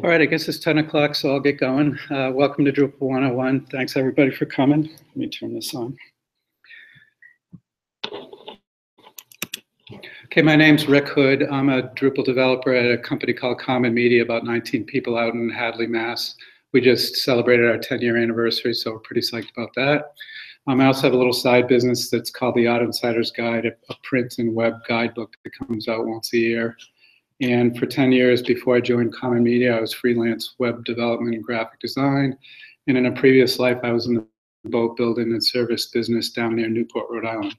All right, I guess it's 10 o'clock, so I'll get going. Welcome to Drupal 101. Thanks everybody for coming. Let me turn this on. Okay, my name's Rick Hood. I'm a Drupal developer at a company called Common Media, about 19 people out in Hadley, Mass. We just celebrated our 10-year anniversary, so we're pretty psyched about that. I also have a little side business that's called the Odd Insider's Guide, a print and web guidebook that comes out once a year. And for 10 years before I joined Common Media, I was freelance web development and graphic design. And in a previous life, I was in the boat building and service business down near Newport, Rhode Island.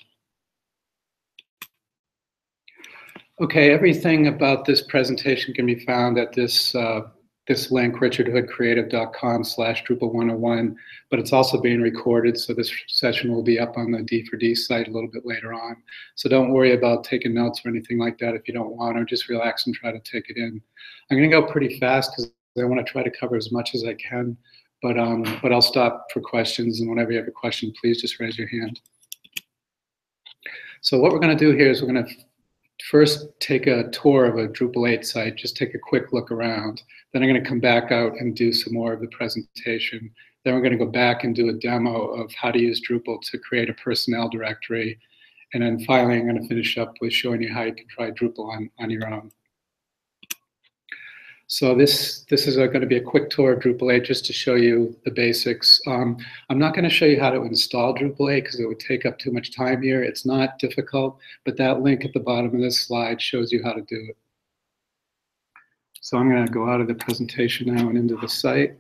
Okay, everything about this presentation can be found at this link, richardhoodcreative.com/Drupal101, but it's also being recorded, so this session will be up on the D4D site a little bit later on. So don't worry about taking notes or anything like that if you don't want, or just relax and try to take it in. I'm gonna go pretty fast because I wanna try to cover as much as I can, but I'll stop for questions, and whenever you have a question, please just raise your hand. So what we're gonna do here is we're gonna first take a tour of a Drupal 8 site, just take a quick look around. Then I'm going to come back out and do some more of the presentation. Then we're going to go back and do a demo of how to use Drupal to create a personnel directory. And then finally, I'm going to finish up with showing you how you can try Drupal on your own. So this is going to be a quick tour of Drupal 8 just to show you the basics. I'm not going to show you how to install Drupal 8 because it would take up too much time here. It's not difficult, but that link at the bottom of this slide shows you how to do it. So I'm going to go out of the presentation now and into the site.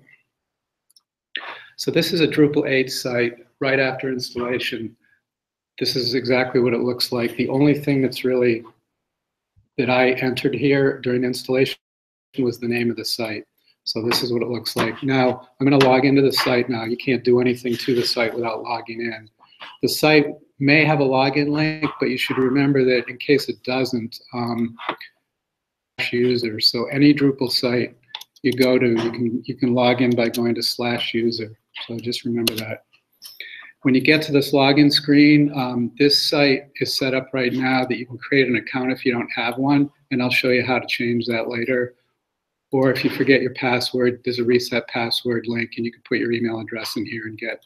So this is a Drupal 8 site right after installation. This is exactly what it looks like. The only thing that's really that I entered here during installation was the name of the site. So this is what it looks like. Now, I'm going to log into the site now. You can't do anything to the site without logging in. The site may have a login link, but you should remember that in case it doesn't, user. So any Drupal site you go to, you can log in by going to /user. So just remember that. When you get to this login screen, this site is set up right now that you can create an account if you don't have one, and I'll show you how to change that later. Or if you forget your password, there's a reset password link, and you can put your email address in here and get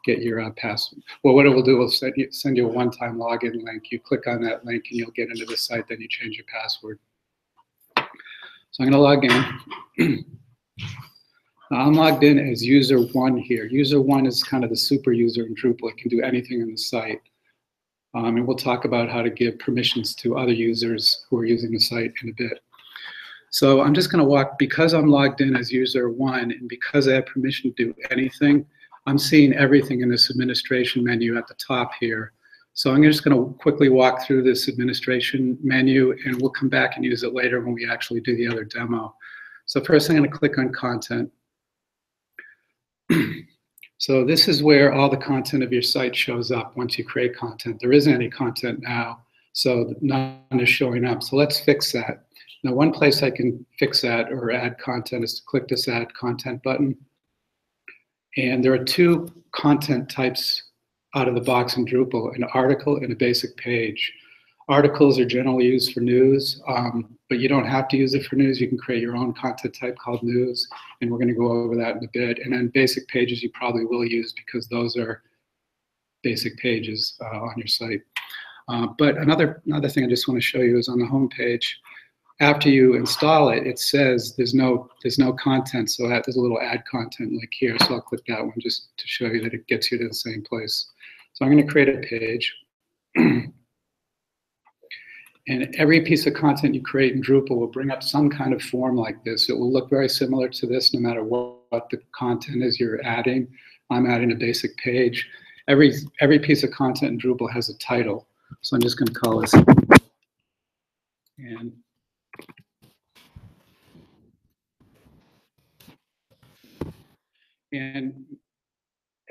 your password. Well, what it will do will send you a one-time login link. You click on that link, and you'll get into the site. Then you change your password. So I'm going to log in. Now, I'm logged in as user 1 here. User 1 is kind of the super user in Drupal. It can do anything in the site. And we'll talk about how to give permissions to other users who are using the site in a bit. So I'm just going to walk, because I'm logged in as user 1 and because I have permission to do anything, I'm seeing everything in this administration menu at the top here. So I'm just going to quickly walk through this administration menu, and we'll come back and use it later when we actually do the other demo. So first I'm going to click on content. So this is where all the content of your site shows up once you create content. There isn't any content now, so none is showing up. So let's fix that. Now, one place I can fix that or add content is to click this Add Content button. And there are two content types out of the box in Drupal, an article and a basic page. Articles are generally used for news, but you don't have to use it for news. You can create your own content type called news, and we're going to go over that in a bit. And then basic pages you probably will use because those are basic pages on your site. But another thing I just want to show you is on the home page. After you install it, it says there's no content, so there's a little add content link here. So I'll click that one just to show you that it gets you to the same place. So I'm going to create a page. And every piece of content you create in Drupal will bring up some kind of form like this. It will look very similar to this no matter what the content is you're adding. I'm adding a basic page. Every piece of content in Drupal has a title. So I'm just going to call this. And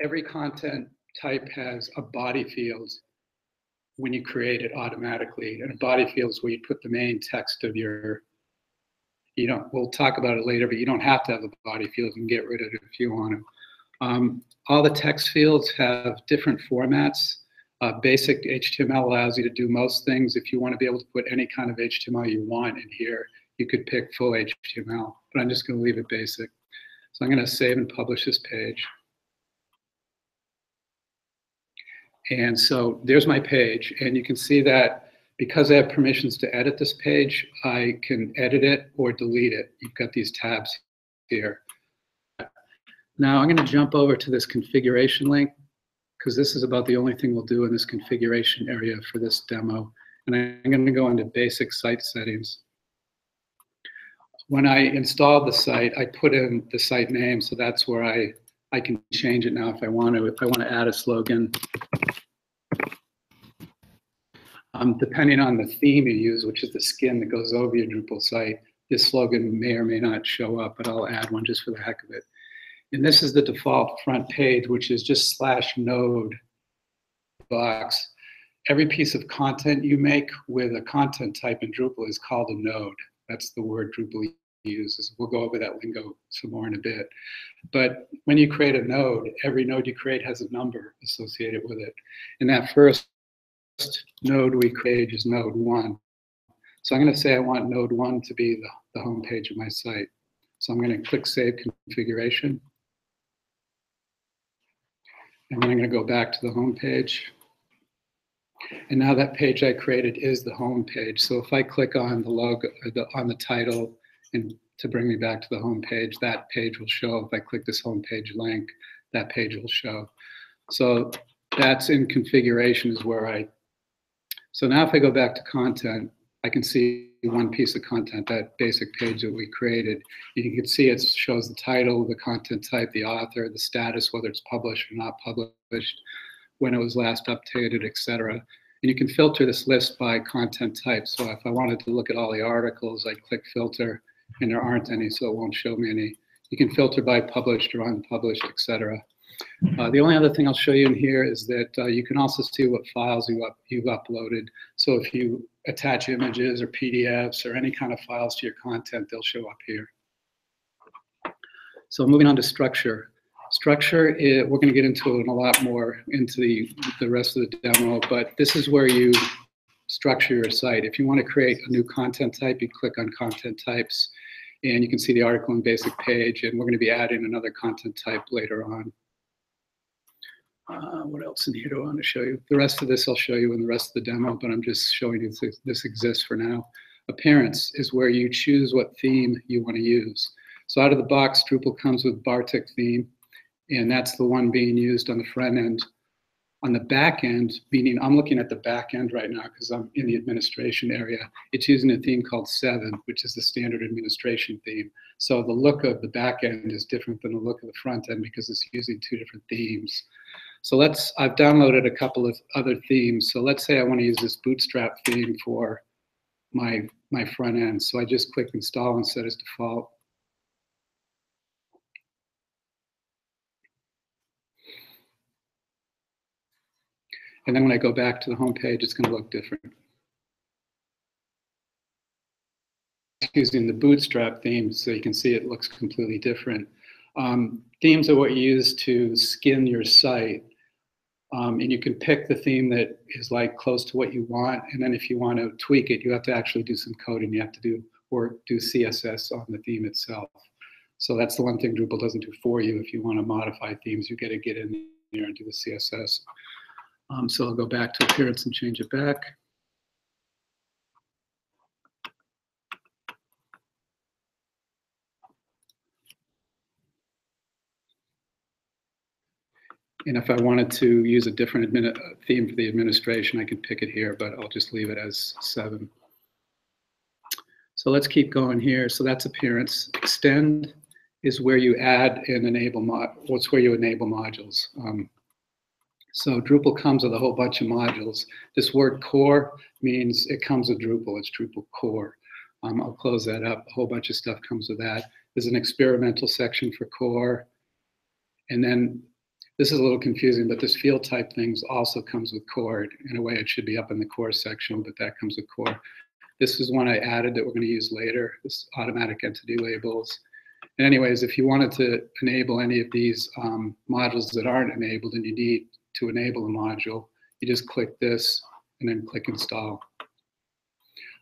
every content type has a body field when you create it automatically. And a body field is where you put the main text of your, we'll talk about it later, but you don't have to have a body field. You can get rid of it if you want to. All the text fields have different formats. Basic HTML allows you to do most things. If you want to be able to put any kind of HTML you want in here, you could pick full HTML, but I'm just going to leave it basic. So I'm going to save and publish this page. And so there's my page, and you can see that because I have permissions to edit this page, I can edit it or delete it. You've got these tabs here. Now I'm going to jump over to this configuration link, because this is about the only thing we'll do in this configuration area for this demo. And I'm going to go into basic site settings. When I installed the site, I put in the site name, so that's where I can change it now if I want to. If I want to add a slogan, depending on the theme you use, which is the skin that goes over your Drupal site, this slogan may or may not show up, but I'll add one just for the heck of it. And this is the default front page, which is just /node box. Every piece of content you make with a content type in Drupal is called a node. That's the word Drupal uses. We'll go over that lingo some more in a bit. But when you create a node, every node you create has a number associated with it. And that first node we create is node 1. So I'm going to say I want node 1 to be the home page of my site. So I'm going to click Save Configuration. And then I'm going to go back to the home page. And now that page I created is the home page. So if I click on the logo, on the title, and to bring me back to the home page, that page will show. If I click this home page link, that page will show. So that's in configuration is where so now if I go back to content, I can see one piece of content, that basic page that we created. You can see it shows the title, the content type, the author, the status, whether it's published or not published, when it was last updated, etc. And you can filter this list by content type. So if I wanted to look at all the articles, I'd click filter, and there aren't any, so it won't show me any. You can filter by published or unpublished, etc. The only other thing I'll show you in here is that you can also see what files you've uploaded. So if you attach images or PDFs or any kind of files to your content, they'll show up here. So moving on to structure. Structure, we're going to get into it a lot more into the rest of the demo, but this is where you structure your site. If you want to create a new content type, you click on content types, and you can see the article and basic page, and we're going to be adding another content type later on. What else in here do I want to show you? The rest of this I'll show you in the rest of the demo, but I'm just showing you this exists for now. Appearance is where you choose what theme you want to use. So out of the box, Drupal comes with Bartik theme, and that's the one being used on the front end. On the back end, meaning I'm looking at the back end right now because I'm in the administration area, it's using a theme called 7, which is the standard administration theme. So the look of the back end is different than the look of the front end because it's using 2 different themes. So I've downloaded a couple of other themes. So let's say I want to use this Bootstrap theme for my front end. So I just click install and set as default. And then when I go back to the home page, it's going to look different. Using the Bootstrap theme, so you can see it looks completely different. Themes are what you use to skin your site. And you can pick the theme that is like close to what you want. And then if you want to tweak it, you have to actually do some coding. You have to do CSS on the theme itself. So that's the one thing Drupal doesn't do for you. If you want to modify themes, you got to get in there and do the CSS. So I'll go back to appearance and change it back. And if I wanted to use a different theme for the administration, I can pick it here, but I'll just leave it as 7. So let's keep going here. So that's appearance. Extend is where you add and enable where you enable modules. So Drupal comes with a whole bunch of modules. This word core means it comes with Drupal. It's Drupal core. I'll close that up. A whole bunch of stuff comes with that. There's an experimental section for core. And then this is a little confusing, but this field type things also comes with core. In a way, it should be up in the core section, but that comes with core. This is one I added that we're going to use later, this automatic entity labels. And anyways, if you wanted to enable any of these modules that aren't enabled and you need to enable a module, you just click this and then click install.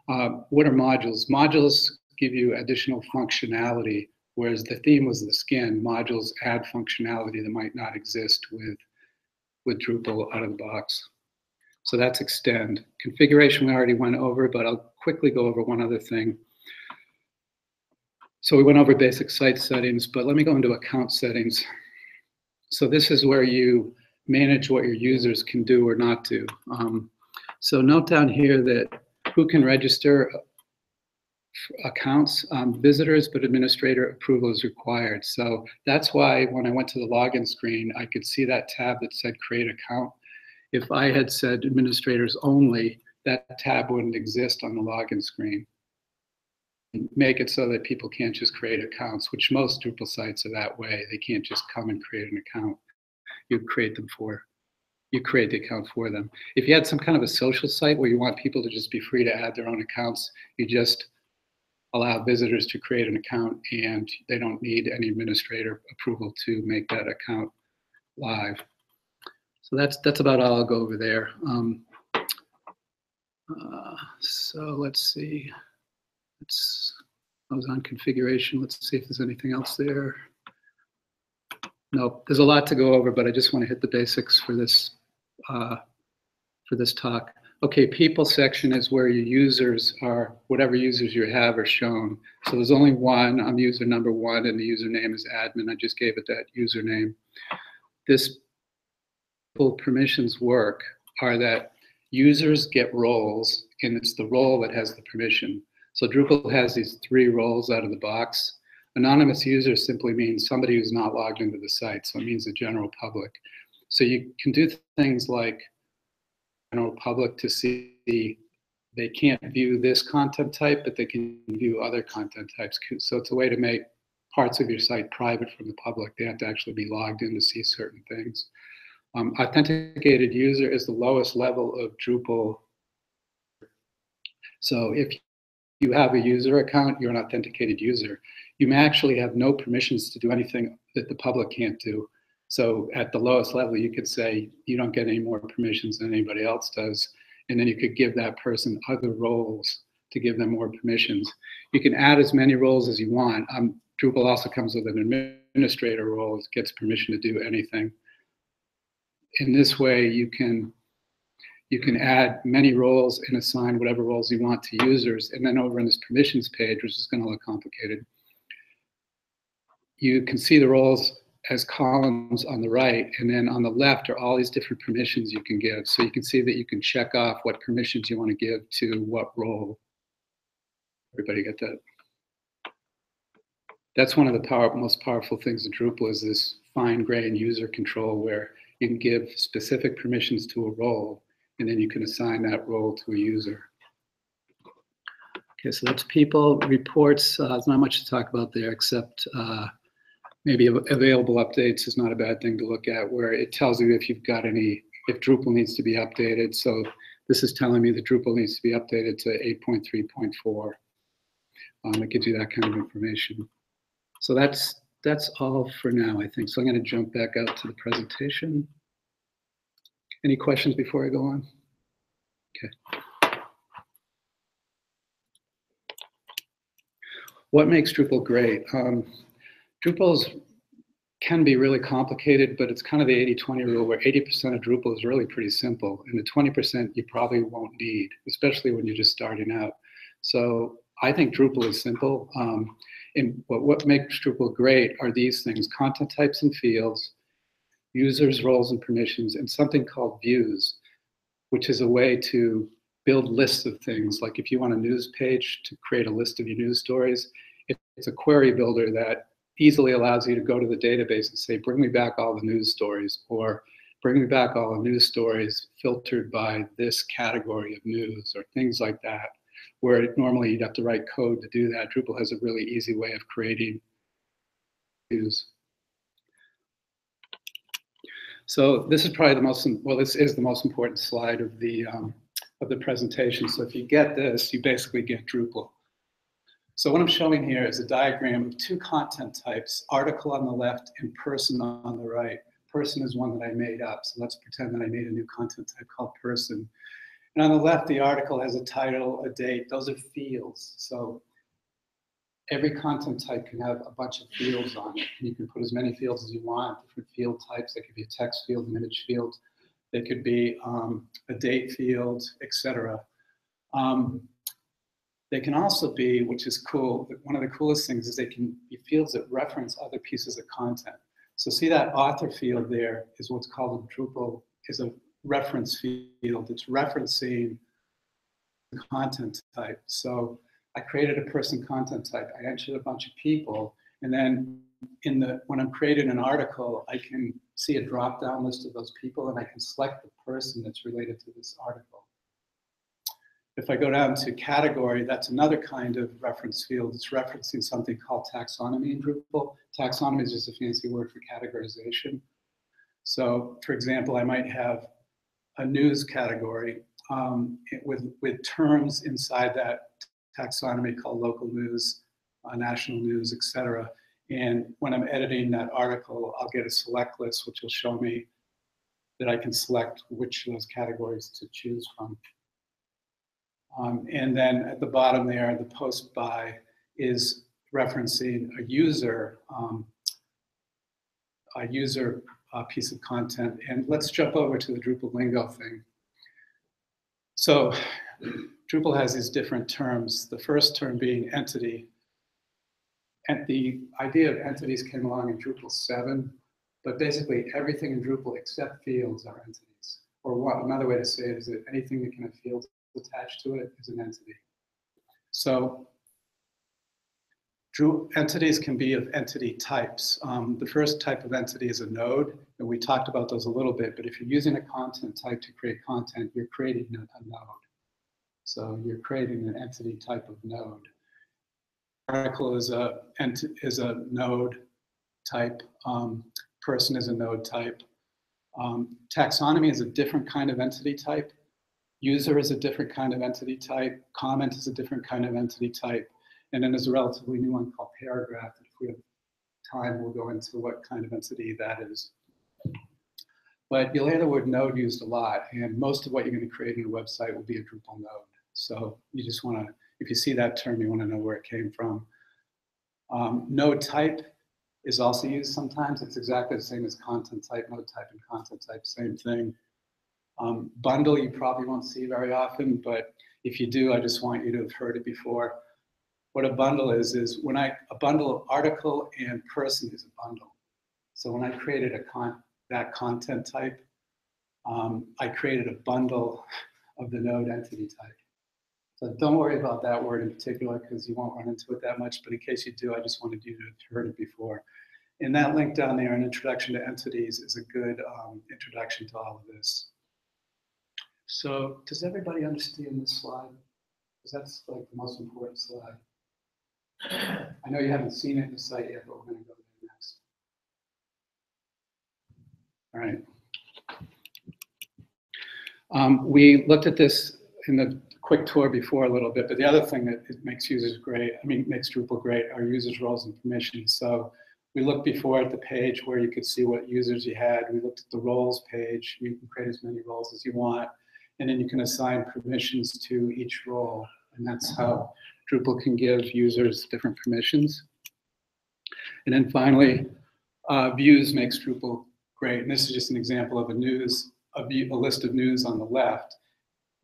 What are modules? Modules give you additional functionality, whereas the theme was the skin. Modules add functionality that might not exist with Drupal out of the box. So that's extend. Configuration we already went over, but I'll quickly go over one other thing. So we went over basic site settings, but let me go into account settings. So this is where you manage what your users can do or not do. So note down here that who can register accounts, visitors, but administrator approval is required. So that's why when I went to the login screen, I could see that tab that said create account. If I had said administrators only, that tab wouldn't exist on the login screen. Make it so that people can't just create accounts, which most Drupal sites are that way. They can't just come and create an account. You create the account for them. If you had some kind of a social site where you want people to just be free to add their own accounts, you just allow visitors to create an account and they don't need any administrator approval to make that account live. So that's about all I'll go over there. So let's see. I was on configuration. Let's see if there's anything else there. No, there's a lot to go over, but I just want to hit the basics for this talk. Okay, people section is where your users are, whatever users you have are shown. So there's only one. I'm user number 1, and the username is admin. I just gave it that username. This permissions work are that users get roles, and it's the role that has the permission. So Drupal has these 3 roles out of the box. Anonymous user simply means somebody who's not logged into the site, so it means the general public. So you can do things like general public to see they can't view this content type, but they can view other content types. So it's a way to make parts of your site private from the public. They have to actually be logged in to see certain things. Authenticated user is the lowest level of Drupal. So if you have a user account, you're an authenticated user. You may actually have no permissions to do anything that the public can't do. So at the lowest level, you could say you don't get any more permissions than anybody else does. And then you could give that person other roles to give them more permissions. You can add as many roles as you want. Drupal also comes with an administrator role, it gets permission to do anything. In this way, you can add many roles and assign whatever roles you want to users. And then over in this permissions page, which is going to look complicated, you can see the roles as columns on the right, and then on the left are all these different permissions you can give. So you can see that you can check off what permissions you want to give to what role. Everybody get that? That's one of the most powerful things in Drupal is this fine-grained user control where you can give specific permissions to a role, and then you can assign that role to a user. Okay, so that's people. Reports, there's not much to talk about there except maybe available updates is not a bad thing to look at, where it tells you if you've got if Drupal needs to be updated. So this is telling me that Drupal needs to be updated to 8.3.4. It gives you that kind of information. So that's all for now, I think. So I'm going to jump back out to the presentation. Any questions before I go on? Okay. What makes Drupal great? Drupal can be really complicated, but it's kind of the 80-20 rule where 80% of Drupal is really pretty simple, and the 20% you probably won't need, especially when you're just starting out. So I think Drupal is simple, and what makes Drupal great are these things: content types and fields, users, roles, and permissions, and something called views, which is a way to build lists of things. Like if you want a news page to create a list of your news stories, it's a query builder that easily allows you to go to the database and say, bring me back all the news stories, or bring me back all the news stories filtered by this category of news, or things like that, where normally you'd have to write code to do that. Drupal has a really easy way of creating news. So this is probably this is the most important slide of the presentation. So if you get this, you basically get Drupal. So what I'm showing here is a diagram of 2 content types, article on the left and person on the right. Person is one that I made up, so let's pretend that I made a new content type called person. And on the left, the article has a title, a date. Those are fields. So every content type can have a bunch of fields on it. And you can put as many fields as you want, different field types. They could be a text field, an image field. They could be a date field, etc. They can also be, which is cool, one of the coolest things is they can be fields that reference other pieces of content. So see that author field there is what's called a Drupal, is a reference field. It's referencing the content type. So I created a person content type. I entered a bunch of people, and then when I'm creating an article, I can see a drop-down list of those people, and I can select the person that's related to this article. If I go down to category, that's another kind of reference field. It's referencing something called taxonomy in Drupal. Taxonomy is just a fancy word for categorization. So, for example, I might have a news category with terms inside that taxonomy called local news, national news, etc. And when I'm editing that article, I'll get a select list, which will show me that I can select which of those categories to choose from. And then at the bottom there, the post by is referencing a user piece of content. And let's jump over to the Drupal lingo thing. So Drupal has these different terms. The first term being entity. And the idea of entities came along in Drupal 7, but basically everything in Drupal except fields are entities. Or another way to say it is that anything that can have fields attached to it is an entity. So entities can be of entity types. The first type of entity is a node, and we talked about those a little bit, but if you're using a content type to create content, you're creating a node. So you're creating an entity type of node. Article is a node type. Person is a node type. Taxonomy is a different kind of entity type. User is a different kind of entity type. Comment is a different kind of entity type. And then there's a relatively new one called paragraph. If we have time, we'll go into what kind of entity that is. But you'll hear the word node used a lot, and most of what you're going to create in a website will be a Drupal node. So you just want to, if you see that term, you want to know where it came from. Node type is also used sometimes. It's exactly the same as content type, node type, and content type, same thing. Bundle you probably won't see very often, but if you do, I just want you to have heard it before. What a bundle is when a bundle of article and person is a bundle. So when I created that content type, I created a bundle of the node entity type. So don't worry about that word in particular because you won't run into it that much, but in case you do, I just wanted you to have heard it before. And that link down there, an introduction to entities, is a good introduction to all of this. So does everybody understand this slide? Because that's like the most important slide. I know you haven't seen it in the site yet, but we're going to go there next. All right. We looked at this in the quick tour before a little bit, but the other thing that makes users great, makes Drupal great, are users' roles and permissions. So we looked before at the page where you could see what users you had. We looked at the roles page. You can create as many roles as you want, and then you can assign permissions to each role, and that's how Drupal can give users different permissions. And then finally, views makes Drupal great. And this is just an example of a list of news on the left.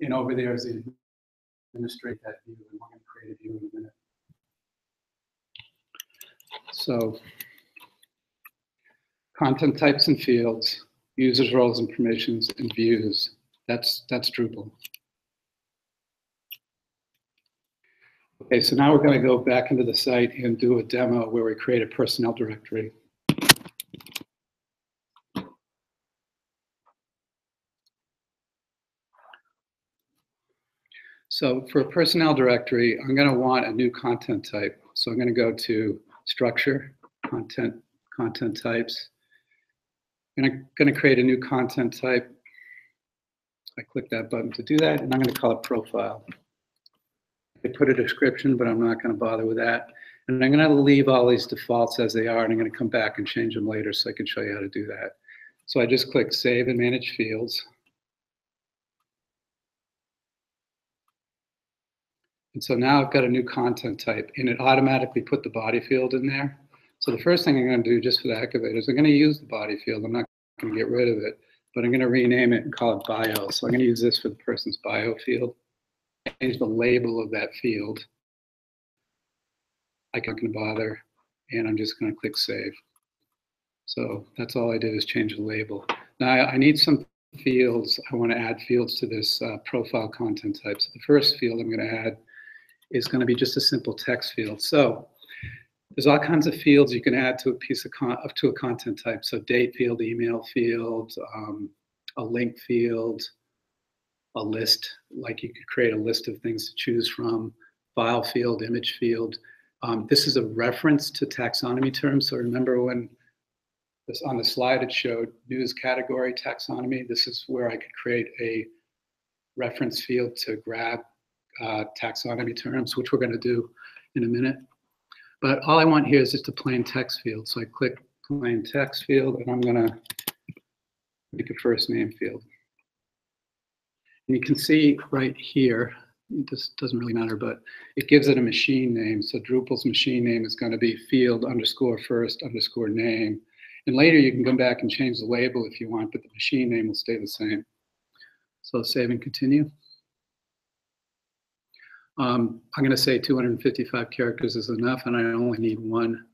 And over there is the administrate that view, and we're going to create a view in a minute. So content types and fields, users, roles and permissions, and views. That's Drupal. Okay, so now we're going to go back into the site and do a demo where we create a personnel directory. So for a personnel directory, I'm going to want a new content type. So I'm going to go to structure, content types. And I'm going to create a new content type. I click that button to do that, and I'm going to call it profile. I put a description, but I'm not going to bother with that. And I'm going to leave all these defaults as they are, and I'm going to come back and change them later so I can show you how to do that. So I just click Save and Manage Fields. And so now I've got a new content type, and it automatically put the body field in there. So the first thing I'm going to do, just for the heck of it, is I'm going to use the body field. I'm not going to get rid of it, but I'm going to rename it and call it bio. So I'm going to use this for the person's bio field. Change the label of that field. I'm not going to bother, and I'm just going to click save. So that's all I did, is change the label. Now I need some fields. I want to add fields to this profile content type. So the first field I'm going to add is going to be just a simple text field. So there's all kinds of fields you can add to a piece of to a content type. So date field, email field, a link field, a list, like you could create a list of things to choose from, file field, image field. This is a reference to taxonomy terms. So remember when this on the slide it showed news category taxonomy. This is where I could create a reference field to grab taxonomy terms, which we're going to do in a minute. But all I want here is just a plain text field. So I click plain text field, and I'm going to make a first name field. And you can see right here, this doesn't really matter, but it gives it a machine name. So Drupal's machine name is going to be field underscore first underscore name. And later you can come back and change the label if you want, but the machine name will stay the same. So save and continue. I'm going to say 255 characters is enough, and I only need one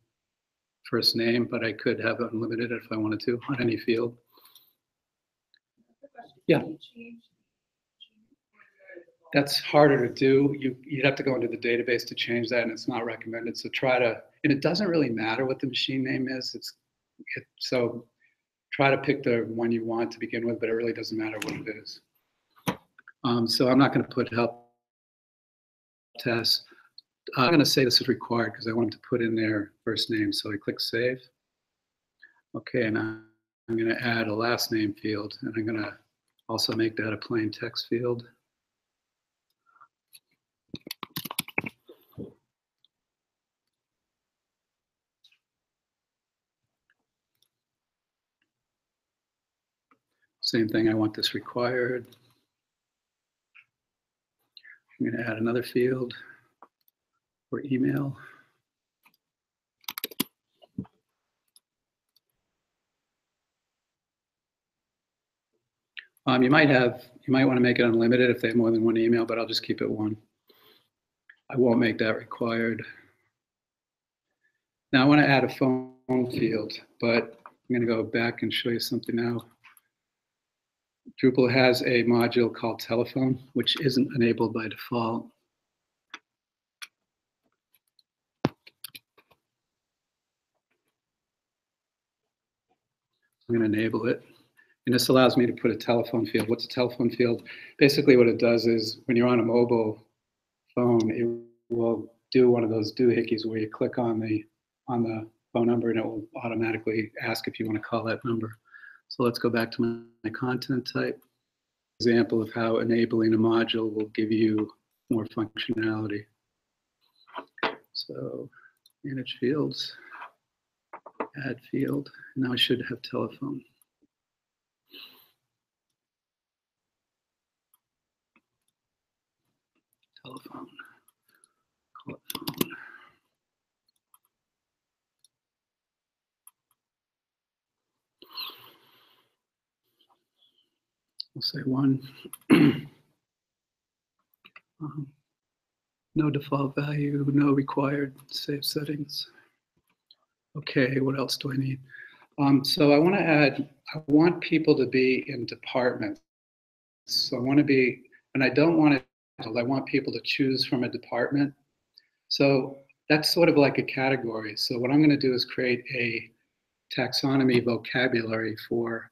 first name, but I could have unlimited if I wanted to on any field. Yeah. That's harder to do. You'd have to go into the database to change that, and it's not recommended. So try to, and it doesn't really matter what the machine name is. So try to pick the one you want to begin with, but it really doesn't matter what it is. So I'm not going to put help test. I'm going to say this is required because I want them to put in their first name. So I click save. Okay, and I'm going to add a last name field, and I'm going to also make that a plain text field. Same thing, I want this required. I'm going to add another field for email. You might want to make it unlimited if they have more than one email, but I'll just keep it one. I won't make that required. Now I want to add a phone field, but I'm going to go back and show you something now. Drupal has a module called telephone, which isn't enabled by default. I'm going to enable it. And this allows me to put a telephone field. What's a telephone field? Basically what it does is when you're on a mobile phone, it will do one of those doohickeys where you click on the phone number and it will automatically ask if you want to call that number. So let's go back to my content type. Example of how enabling a module will give you more functionality. So manage fields, add field. Now I should have telephone. Telephone, call it phone. We'll say one. No default value, no required save settings. Okay, what else do I need? So I want people to be in departments. So I want to be, and I don't want I want people to choose from a department. So that's sort of like a category. So what I'm going to do is create a taxonomy vocabulary for,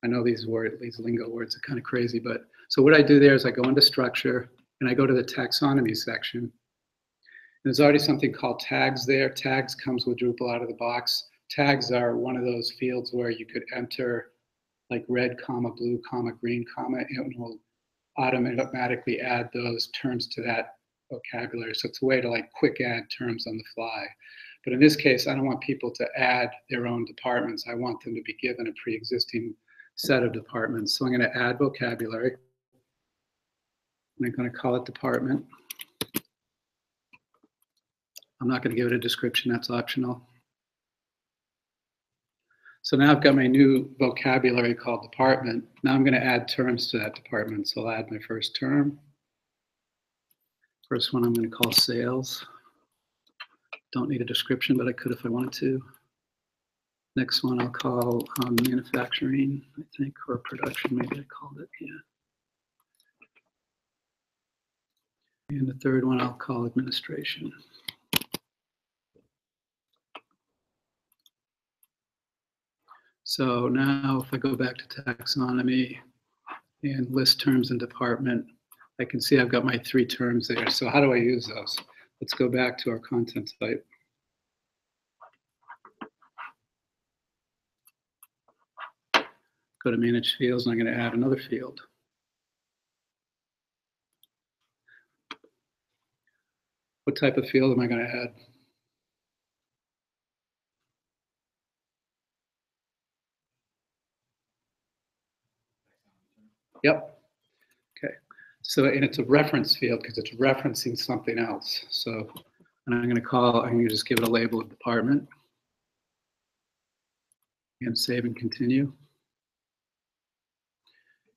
I know these lingo words are kind of crazy, but so what I do there is I go into structure and I go to the taxonomy section. There's already something called tags there. Tags comes with Drupal out of the box. Tags are one of those fields where you could enter like red, comma, blue, comma, green, comma, and it will automatically add those terms to that vocabulary. So it's a way to like quick add terms on the fly. But in this case, I don't want people to add their own departments. I want them to be given a pre-existing set of departments. So I'm going to add vocabulary. And I'm going to call it department. I'm not going to give it a description, that's optional. So now I've got my new vocabulary called department. Now I'm going to add terms to that department. So I'll add my first term. First one I'm going to call sales. Don't need a description, but I could if I wanted to. Next one I'll call manufacturing, I think, or production, maybe I called it, yeah. And the third one I'll call administration. So now if I go back to taxonomy and list terms and department, I can see I've got my 3 terms there. So how do I use those? Let's go back to our content type. Go to manage fields, and I'm going to add another field. What type of field am I going to add? Yep. Okay. So, and it's a reference field because it's referencing something else. So, and I'm going to just give it a label of department and save and continue.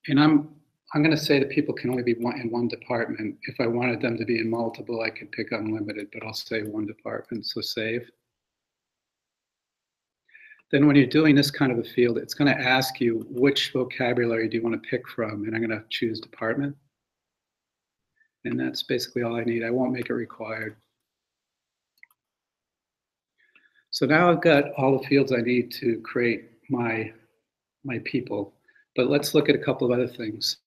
And I'm going to say that people can only be in one department. If I wanted them to be in multiple, I could pick unlimited, but I'll say one department. So save. Then when you're doing this kind of a field, it's going to ask you which vocabulary do you want to pick from, and I'm going to choose department. And that's basically all I need. I won't make it required. So now I've got all the fields I need to create my people. But let's look at a couple of other things.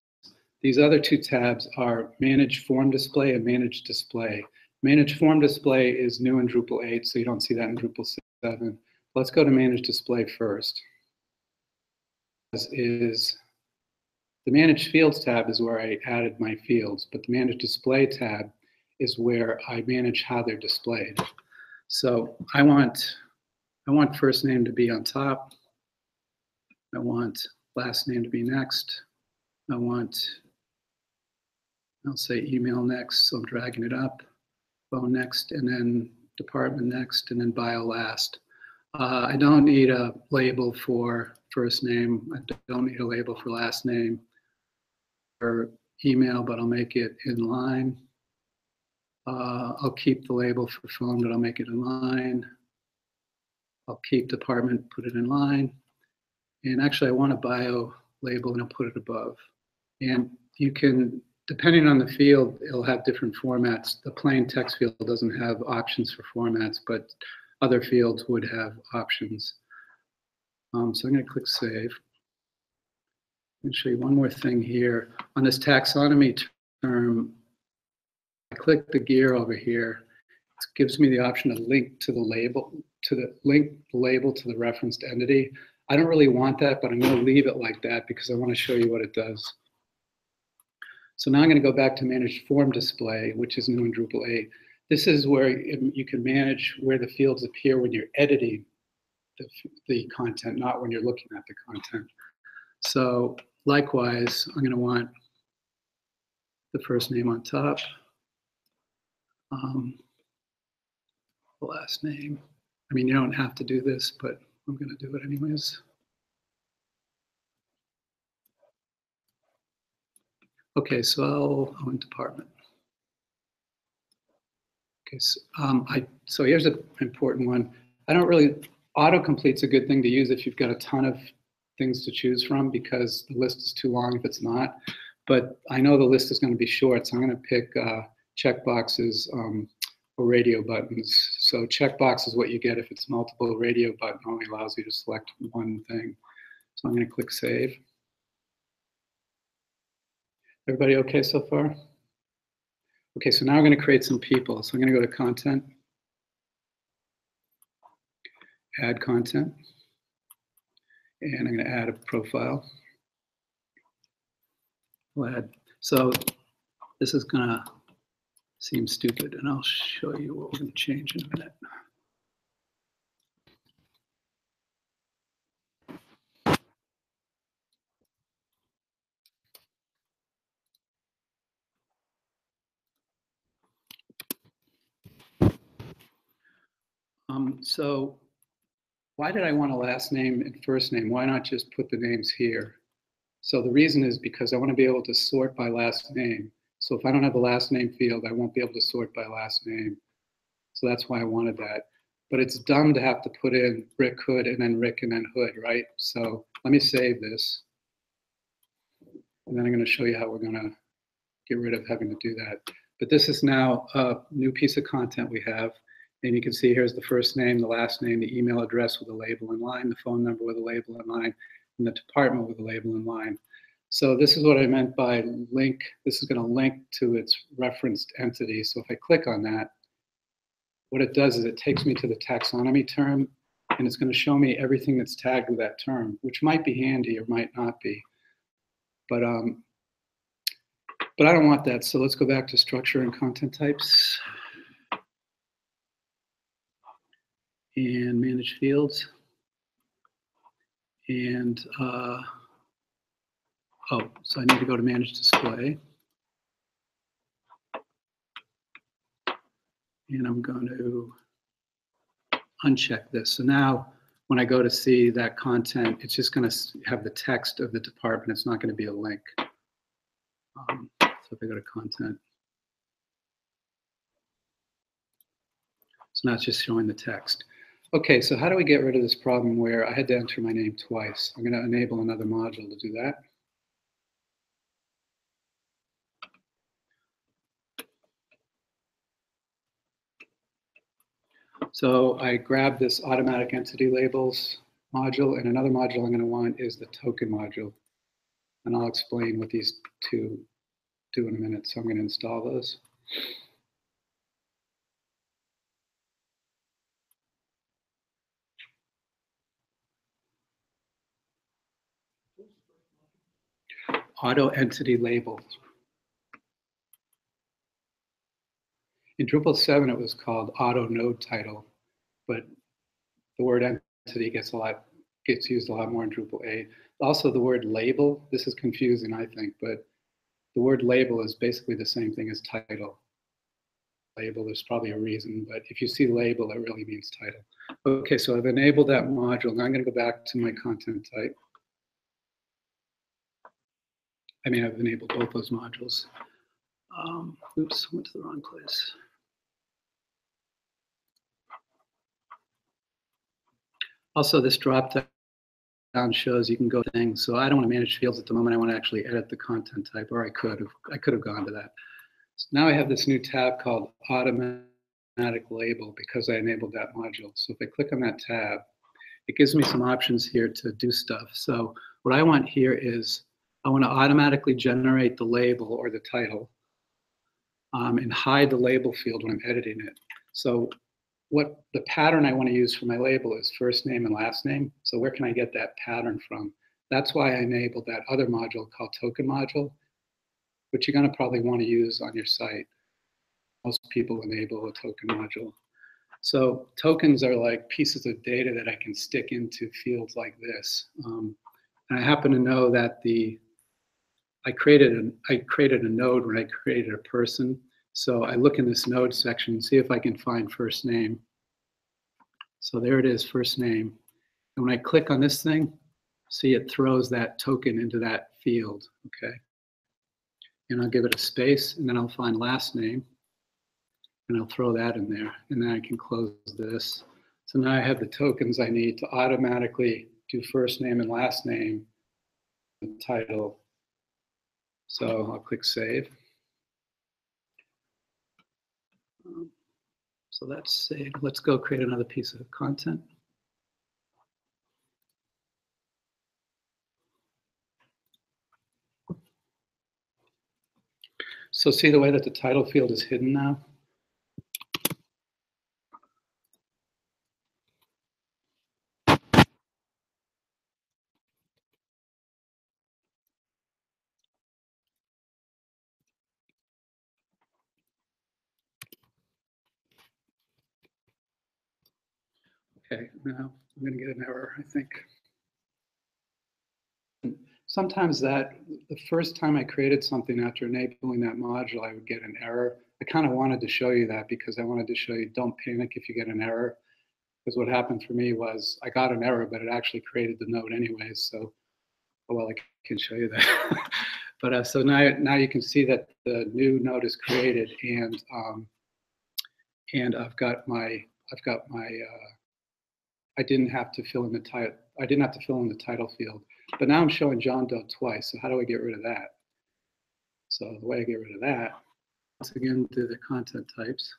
These other 2 tabs are Manage Form Display and Manage Display. Manage Form Display is new in Drupal 8, so you don't see that in Drupal 7. Let's go to Manage Display first. This is the Manage Fields tab is where I added my fields, but the Manage Display tab is where I manage how they're displayed. So I want first name to be on top. I want last name to be next. I'll say email next, so I'm dragging it up. Phone next, and then department next, and then bio last. I don't need a label for first name. I don't need a label for last name or email, but I'll make it in line. I'll keep the label for phone, but I'll make it in line. I'll keep department, put it in line. And actually, I want a bio label, and I'll put it above. And you can, depending on the field, it'll have different formats. The plain text field doesn't have options for formats, but other fields would have options. So I'm going to click Save. I'm going to show you one more thing here. On this taxonomy term, I click the gear over here. It gives me the option to link to the label, link the label to the referenced entity. I don't really want that, but I'm going to leave it like that because I want to show you what it does. So now I'm going to go back to Manage Form Display, which is new in Drupal 8. This is where you can manage where the fields appear when you're editing the content, not when you're looking at the content. So likewise, I'm going to want the first name on top, the last name. I mean, you don't have to do this, but I'm going to do it anyways. Okay, so I'll own department. Okay, so here's an important one. Autocomplete's a good thing to use if you've got a ton of things to choose from because the list is too long if it's not. But I know the list is going to be short, so I'm going to pick checkboxes or radio buttons. So checkbox is what you get if it's multiple. Radio button only allows you to select one thing. So I'm going to click Save. Everybody okay so far? Okay, so now we're going to create some people. So I'm going to go to Content, Add Content, and I'm going to add a profile. We'll add. So this is going to seem stupid, and I'll show you what we're going to change in a minute. So why did I want a last name and first name? Why not just put the names here? So the reason is because I want to be able to sort by last name. So if I don't have the last name field, I won't be able to sort by last name. So that's why I wanted that. But it's dumb to have to put in Rick Hood and then Rick and then Hood, right? So let me save this. And then I'm going to show you how we're going to get rid of having to do that. But this is now a new piece of content we have. And you can see here's the first name, the last name, the email address with a label in line, the phone number with a label in line, and the department with a label in line. So this is what I meant by link. This is going to link to its referenced entity. So if I click on that, what it does is it takes me to the taxonomy term, and it's going to show me everything that's tagged with that term, which might be handy or might not be. But I don't want that. So let's go back to structure and content types and manage fields. And so I need to go to manage display. And I'm going to uncheck this. So now when I go to see that content, it's just going to have the text of the department. It's not going to be a link. So if I go to content, so now it's just showing the text. Okay, so how do we get rid of this problem where I had to enter my name twice? I'm going to enable another module to do that. So I grab this automatic entity labels module, and another module I'm going to want is the token module. And I'll explain what these two do in a minute. So I'm going to install those. Auto entity labels. In Drupal 7, it was called auto node title, but the word entity gets used a lot more in Drupal 8. Also, the word label, this is confusing, I think, but the word label is basically the same thing as title. Label, there's probably a reason, but if you see label, it really means title. Okay, so I've enabled that module. Now I'm going to go back to my content type. I mean, I've enabled both those modules. Oops, went to the wrong place. Also, this drop down shows you can go to things. So I don't want to manage fields at the moment. I want to actually edit the content type, or I could have gone to that. So now I have this new tab called automatic label because I enabled that module. So if I click on that tab, it gives me some options here to do stuff. So what I want here is I want to automatically generate the label or the title and hide the label field when I'm editing it. So what the pattern I want to use for my label is first name and last name. So where can I get that pattern from? That's why I enabled that other module called token module, which you're going to probably want to use on your site. Most people enable a token module. So tokens are like pieces of data that I can stick into fields like this. And I happen to know that I created a node when I created a person. So I look in this node section and see if I can find first name. So there it is, first name. And when I click on this thing, see it throws that token into that field, okay? And I'll give it a space, and then I'll find last name, and I'll throw that in there. And then I can close this. So now I have the tokens I need to automatically do first name and last name, the title. So I'll click save. So that's saved. Let's go create another piece of content. So see the way that the title field is hidden now? Okay, now I'm going to get an error, I think. Sometimes the first time I created something after enabling that module, I would get an error. I kind of wanted to show you that because I wanted to show you don't panic if you get an error. because what happened for me was I got an error, but it actually created the note anyways. So, well, I can show you that. But so now you can see that the new note is created, and I've got my I didn't have to fill in the title. I didn't have to fill in the title field, but now I'm showing John Doe twice. So how do I get rid of that? So the way I get rid of that, once again, do the content types,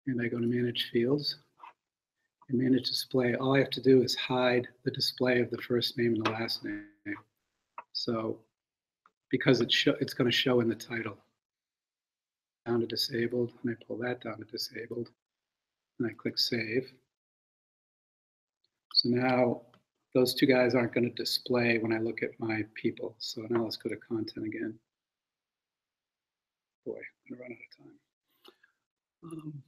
and I go to Manage Fields and Manage Display. All I have to do is hide the display of the first name and the last name. So because it's going to show in the title. Down to disabled, and I pull that down to disabled, and I click Save. So now those two guys aren't going to display when I look at my people. So now let's go to content again. Boy, I'm going to run out of time.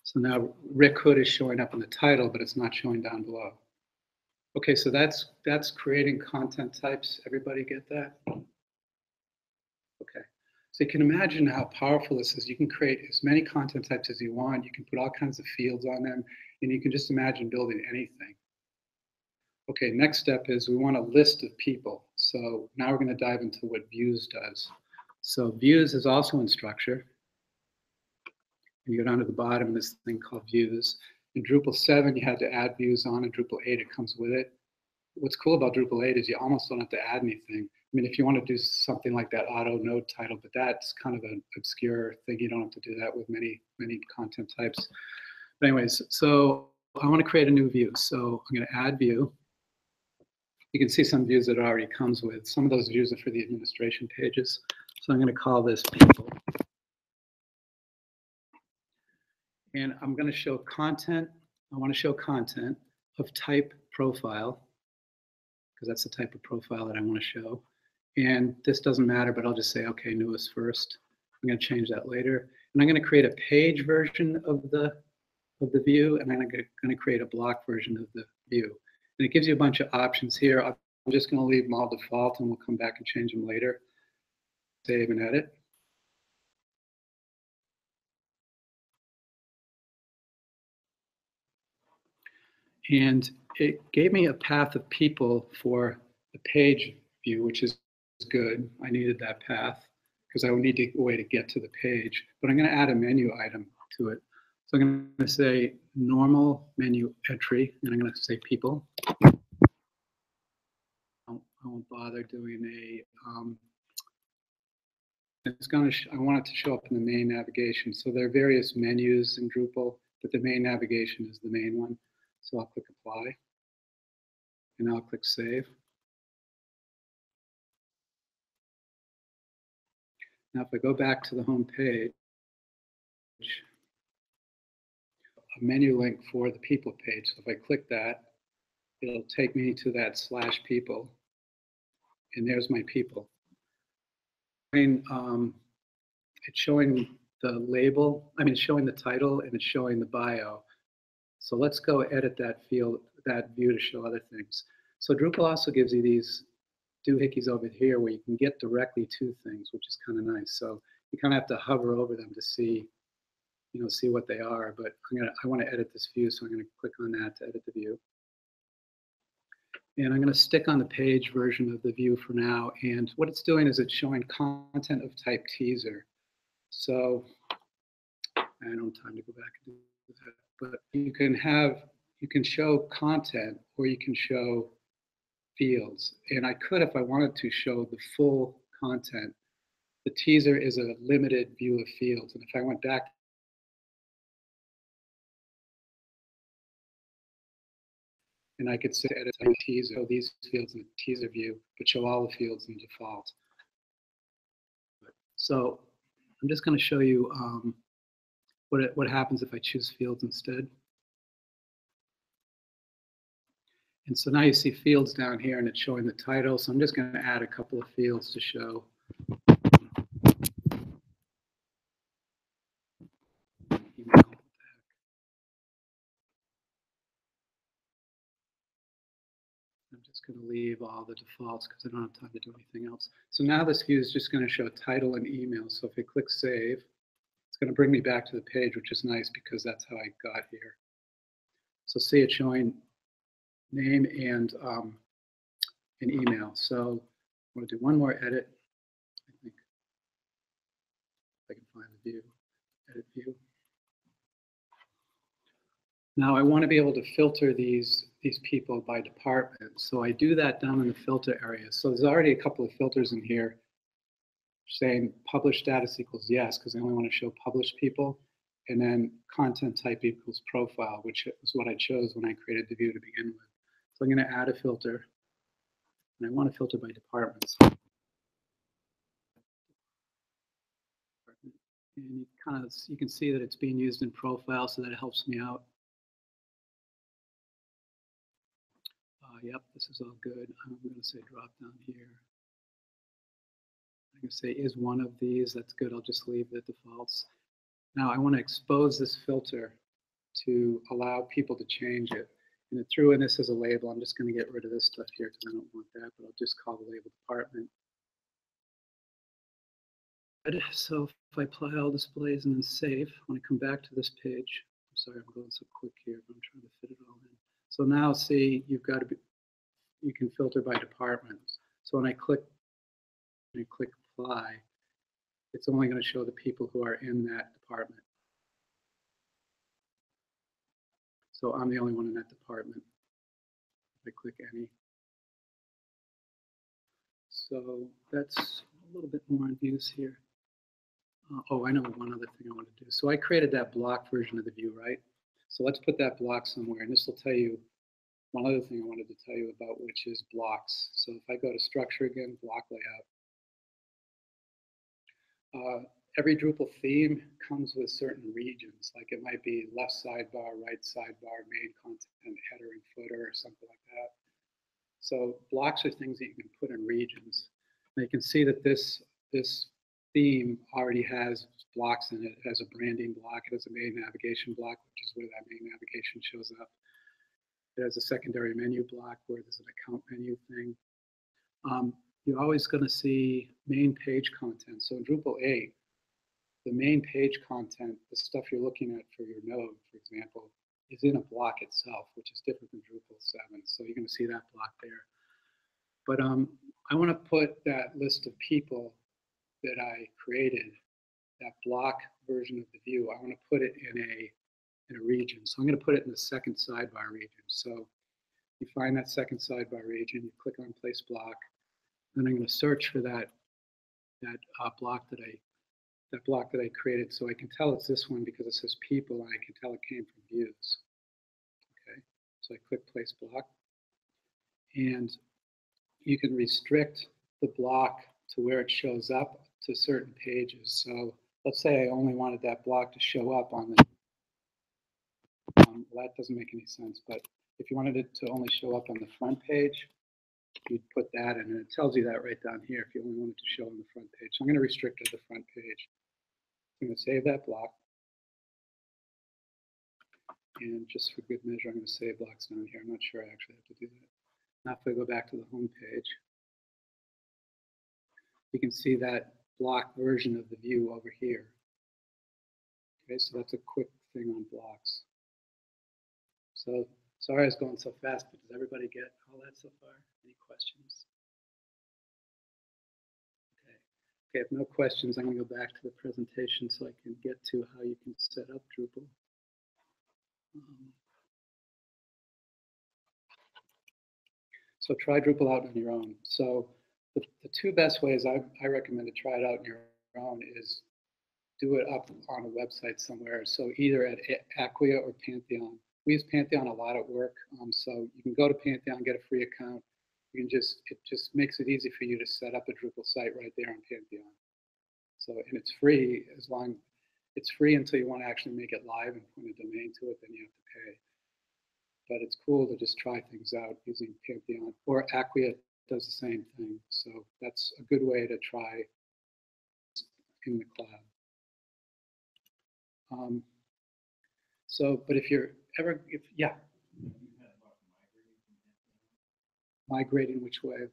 So now Rick Hood is showing up in the title, but it's not showing down below. Okay, so that's creating content types. Everybody get that? Okay. So you can imagine how powerful this is. You can create as many content types as you want. You can put all kinds of fields on them, and you can just imagine building anything. Okay, next step is we want a list of people. So now we're going to dive into what views does. So views is also in structure. And you go down to the bottom, this thing called views. In Drupal 7, you had to add views on. In Drupal 8, it comes with it. What's cool about Drupal 8 is you almost don't have to add anything. I mean, if you want to do something like that auto node title, but that's kind of an obscure thing. You don't have to do that with many content types. But anyways, so I want to create a new view. So I'm going to add view. You can see some views that it already comes with. Some of those views are for the administration pages. So I'm going to call this people. And I'm going to show content. I want to show content of type profile, because that's the type of profile that I want to show. And this doesn't matter, but I'll just say, okay, newest first. I'm going to change that later. And I'm going to create a page version of the view, and I'm going to create a block version of the view. And it gives you a bunch of options here. I'm just going to leave them all default, and we'll come back and change them later. Save and edit. And it gave me a path of people for the page view, which is good. I needed that path because I would need a way to get to the page. But I'm going to add a menu item to it. So I'm going to say normal menu entry, and I'm going to say people. I won't bother doing a. I want it to show up in the main navigation. So there are various menus in Drupal, but the main navigation is the main one. So I'll click apply, and I'll click save. Now, if I go back to the home page, a menu link for the people page. So if I click that, it'll take me to that /people, and there's my people. And it's showing the label. I mean, it's showing the title, and it's showing the bio. So let's go edit that field, that view, to show other things. So Drupal also gives you these doohickeys over here where you can get directly to things, which is kind of nice. So you kind of have to hover over them to see, see what they are. But I want to edit this view, so I'm going to click on that to edit the view. And I'm going to stick on the page version of the view for now. And what it's doing is it's showing content of type teaser. So I don't have time to go back and do that. But you can show content, or you can show fields. And I could, if I wanted to, show the full content. The teaser is a limited view of fields. And if I went back, and I could say edit type teaser, show these fields in the teaser view, but show all the fields in default. So I'm just going to show you what happens if I choose fields instead. And so now you see fields down here, and it's showing the title. So I'm just going to add a couple of fields to show. I'm just going to leave all the defaults because I don't have time to do anything else. So now this view is just going to show title and email. So if I click save, it's going to bring me back to the page, which is nice because that's how I got here. So see it showing name and an email. So I'm going to do one more edit. I think if I can find the view, edit view. Now I want to be able to filter these people by department. So I do that down in the filter area. So there's already a couple of filters in here saying publish status equals yes, because I only want to show published people. And then content type equals profile, which is what I chose when I created the view to begin with. So I'm going to add a filter. And I want to filter by departments. And you can see that it's being used in profile, so that it helps me out. Yep, this is all good. I'm going to say drop down here. I'm going to say is one of these. That's good. I'll just leave the defaults. Now I want to expose this filter to allow people to change it. And it threw in this as a label. I'm just going to get rid of this stuff here because I don't want that, but I'll just call the label department. So if I apply all displays and then save, when I come back to this page, I'm sorry I'm going so quick here, but I'm trying to fit it all in. So now see, you can filter by departments. So when I click apply, it's only going to show the people who are in that department. So I'm the only one in that department. If I click any. So that's a little bit more in views here. Oh, I know one other thing I want to do. So I created that block version of the view, right? So let's put that block somewhere, and this will tell you one other thing I wanted to tell you about, which is blocks. So if I go to structure again, block layout, every Drupal theme comes with certain regions. Like it might be left sidebar, right sidebar, main content, header and footer, or something like that. So blocks are things that you can put in regions. And you can see that this theme already has blocks in it. It has a branding block. It has a main navigation block, which is where that main navigation shows up. It has a secondary menu block where there's an account menu thing. You're always going to see main page content. So in Drupal 8, the main page content, the stuff you're looking at for your node, for example, is in a block itself, which is different than Drupal 7. So you're going to see that block there. But I want to put that list of people that I created, that block version of the view, I want to put it in a region. So I'm going to put it in the second sidebar region. So you find that second sidebar region, you click on place block, then I'm going to search for that block that I created. So I can tell it's this one because it says people, and I can tell it came from views. Okay, so I click place block, and you can restrict the block to where it shows up to certain pages. So let's say I only wanted that block to show up on the, well, that doesn't make any sense, but if you wanted it to only show up on the front page, you'd put that in, and it tells you that right down here if you only want it to show on the front page. So I'm going to restrict it to the front page. I'm going to save that block. And just for good measure, I'm going to save blocks down here. I'm not sure I actually have to do that. Now if I go back to the home page, you can see that block version of the view over here. Okay, so that's a quick thing on blocks. So sorry I was going so fast, but does everybody get all that so far? Any questions? Okay, if no questions, I'm going to go back to the presentation so I can get to how you can set up Drupal. So try Drupal out on your own. So the two best ways I recommend to try it out on your own is do it up on a website somewhere. So either at Acquia or Pantheon. We use Pantheon a lot at work. So you can go to Pantheon, get a free account. It just makes it easy for you to set up a Drupal site right there on Pantheon. So, and it's free it's free until you want to actually make it live and put a domain to it, then you have to pay. But it's cool to just try things out using Pantheon, or Acquia does the same thing. So that's a good way to try in the cloud. But if you're ever, yeah. Migrating which way?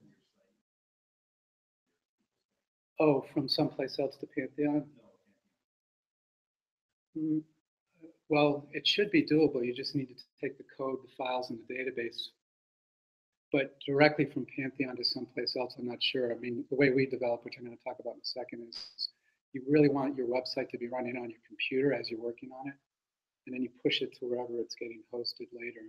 Oh, from someplace else to Pantheon? Mm, Well, it should be doable. You just need to take the code, the files in the database. But directly from Pantheon to someplace else, I'm not sure. I mean, the way we develop, which I'm going to talk about in a second, is you really want your website to be running on your computer as you're working on it, and then you push it to wherever it's getting hosted later.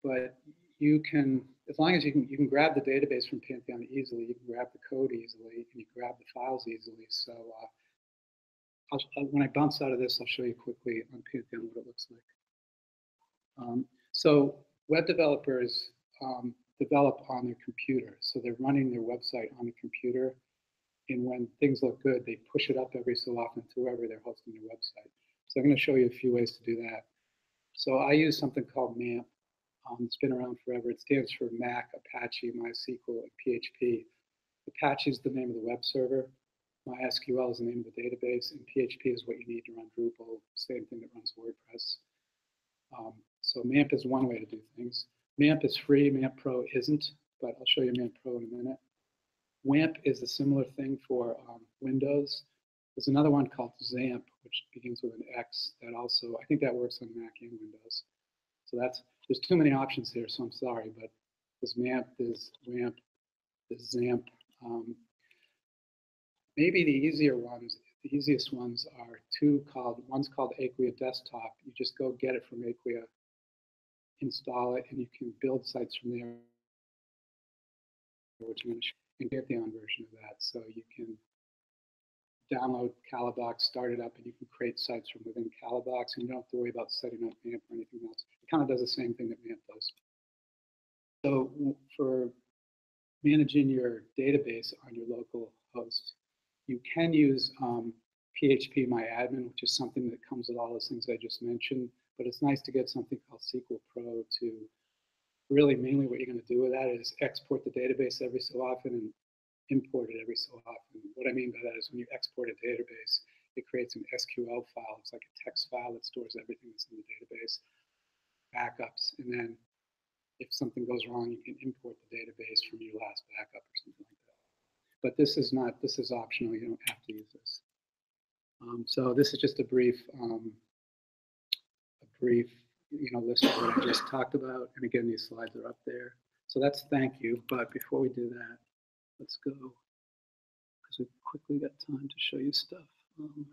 But you can, as long as you can grab the database from Pantheon easily, you can grab the code easily, and you can grab the files easily. So when I bounce out of this, I'll show you quickly on Pantheon what it looks like. So web developers develop on their computer. So they're running their website on the computer. And when things look good, they push it up every so often to wherever they're hosting their website. So I'm going to show you a few ways to do that. So I use something called MAMP. It's been around forever. It stands for Mac, Apache, MySQL, and PHP. Apache is the name of the web server. MySQL is the name of the database, and PHP is what you need to run Drupal, same thing that runs WordPress. So MAMP is one way to do things. MAMP is free, MAMP Pro isn't, but I'll show you MAMP Pro in a minute. WAMP is a similar thing for Windows. There's another one called XAMPP, which begins with an X, that also, I think that works on Mac and Windows. So there's too many options here, so I'm sorry, but there's MAMP, there's WAMP, there's XAMPP. Maybe the easiest ones are one's called Acquia Desktop. You just go get it from Acquia, install it, and you can build sites from there, which I'm going to show you, and get the version of that. So you can download Calabox, start it up, and you can create sites from within Calabox, and you don't have to worry about setting up MAMP or anything else. It kind of does the same thing that MAMP does. So for managing your database on your local host, you can use PHP MyAdmin, which is something that comes with all those things I just mentioned, but it's nice to get something called SQL Pro to really mainly what you're going to do with that is export the database every so often and import it every so often. What I mean by that is when you export a database, it creates an SQL file. It's like a text file that stores everything that's in the database, backups, and then if something goes wrong, you can import the database from your last backup or something like that. But this is optional. You don't have to use this. So this is just a brief list of what I just talked about. And again, these slides are up there. So that's thank you. But before we do that, let's go, because we've quickly got time to show you stuff. Where am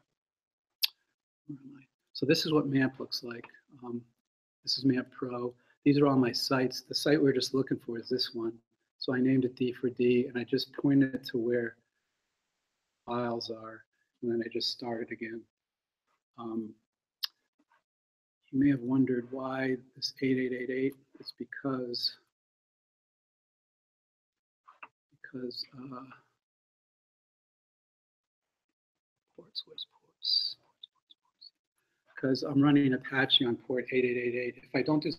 I? So this is what MAMP looks like. This is MAMP Pro. These are all my sites. The site we're just looking for is this one. So I named it D for D, and I just pointed it to where files are, and then I just started again. You may have wondered why this 8888. It's because ports. Because I'm running Apache on port 8888. If I don't do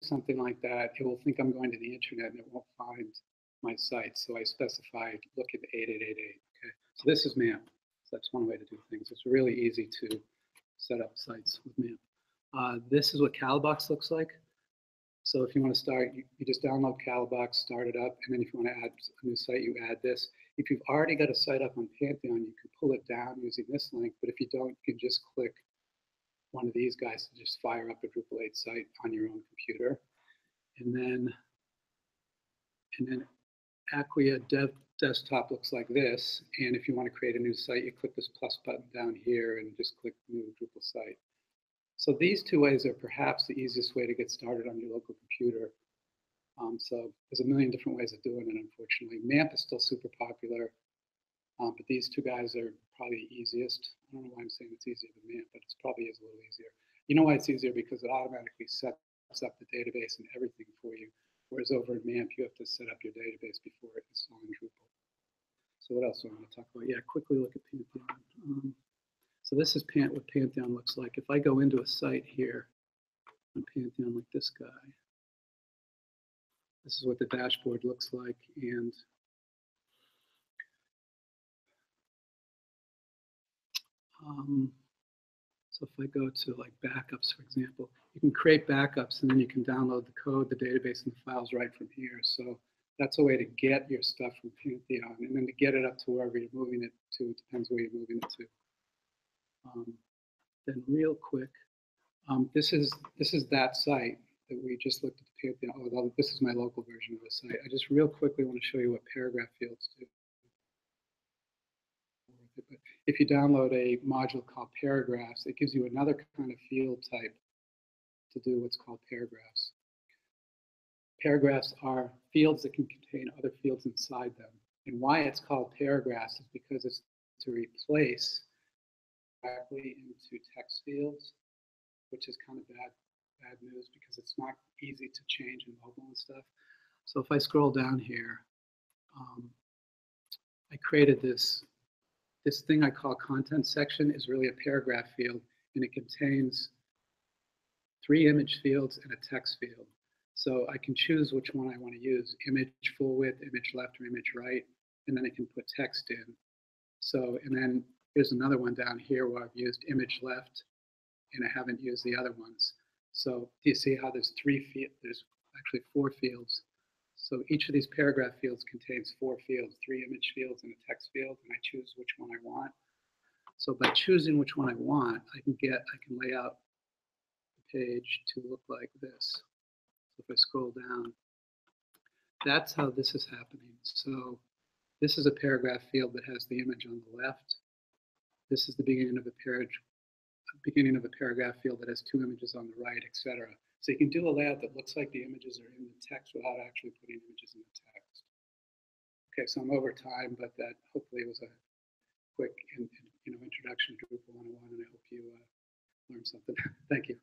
something like that, it will think I'm going to the internet and it won't find my site. So I specify look at 8888. Okay. So this is MAMP. So that's one way to do things. It's really easy to set up sites with MAMP. This is what Calabox looks like. So if you want to start, you just download Calabox, start it up, and then if you want to add a new site, you add this. If you've already got a site up on Pantheon, you can pull it down using this link, but if you don't, you can just click one of these guys to just fire up a Drupal 8 site on your own computer. And then Acquia Dev Desktop looks like this, and if you want to create a new site, you click this plus button down here and just click New Drupal Site. So these two ways are perhaps the easiest way to get started on your local computer. So there's a million different ways of doing it, unfortunately. MAMP is still super popular, but these two guys are probably the easiest. I don't know why I'm saying it's easier than MAMP, but it probably is a little easier. You know why it's easier? Because it automatically sets up the database and everything for you, whereas over in MAMP, you have to set up your database before installing Drupal. So what else do I want to talk about? Yeah, quickly look at Pantheon. So this is what Pantheon looks like. If I go into a site here on Pantheon like this guy, this is what the dashboard looks like. And so if I go to like backups, for example, you can create backups and then you can download the code, the database, and the files right from here. So that's a way to get your stuff from Pantheon. And then to get it up to wherever you're moving it to, it depends where you're moving it to. then real quick, this is that site that we just looked at. This is my local version of the site. I just real quickly want to show you what paragraph fields do. But if you download a module called paragraphs, it gives you another kind of field type to do what's called paragraphs. Paragraphs are fields that can contain other fields inside them. And why it's called paragraphs is because it's to replace directly into text fields, which is kind of bad news because it's not easy to change in mobile and stuff. So if I scroll down here, I created this thing I call content section is really a paragraph field, and it contains 3 image fields and a text field. So I can choose which one I want to use, image full width, image left, or image right, and then I can put text in. So, and then here's another one down here where I've used image left, and I haven't used the other ones. So do you see how there's 3 fields? There's actually 4 fields. So each of these paragraph fields contains 4 fields, 3 image fields and a text field, and I choose which one I want. So by choosing which one I want, I can lay out the page to look like this. So if I scroll down, that's how this is happening. So this is a paragraph field that has the image on the left. This is the beginning of a paragraph field that has 2 images on the right, etc. So you can do a layout that looks like the images are in the text without actually putting images in the text. Okay, so I'm over time, but that hopefully was a quick introduction to Drupal 101, and I hope you learned something. Thank you.